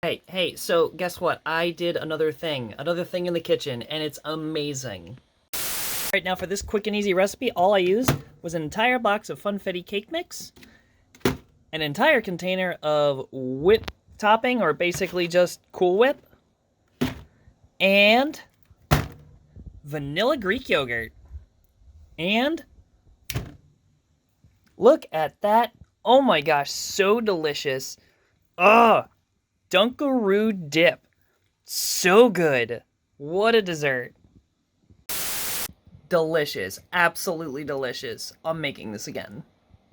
Hey, so guess what? I did another thing in the kitchen, and it's amazing. Right now for this quick and easy recipe, all I used was an entire box of Funfetti Cake mix, an entire container of whip topping, or basically just Cool Whip, and vanilla Greek yogurt. And look at that. Oh my gosh, so delicious. Ugh, Dunkaroo Dip. So good. What a dessert. Delicious. Absolutely delicious. I'm making this again.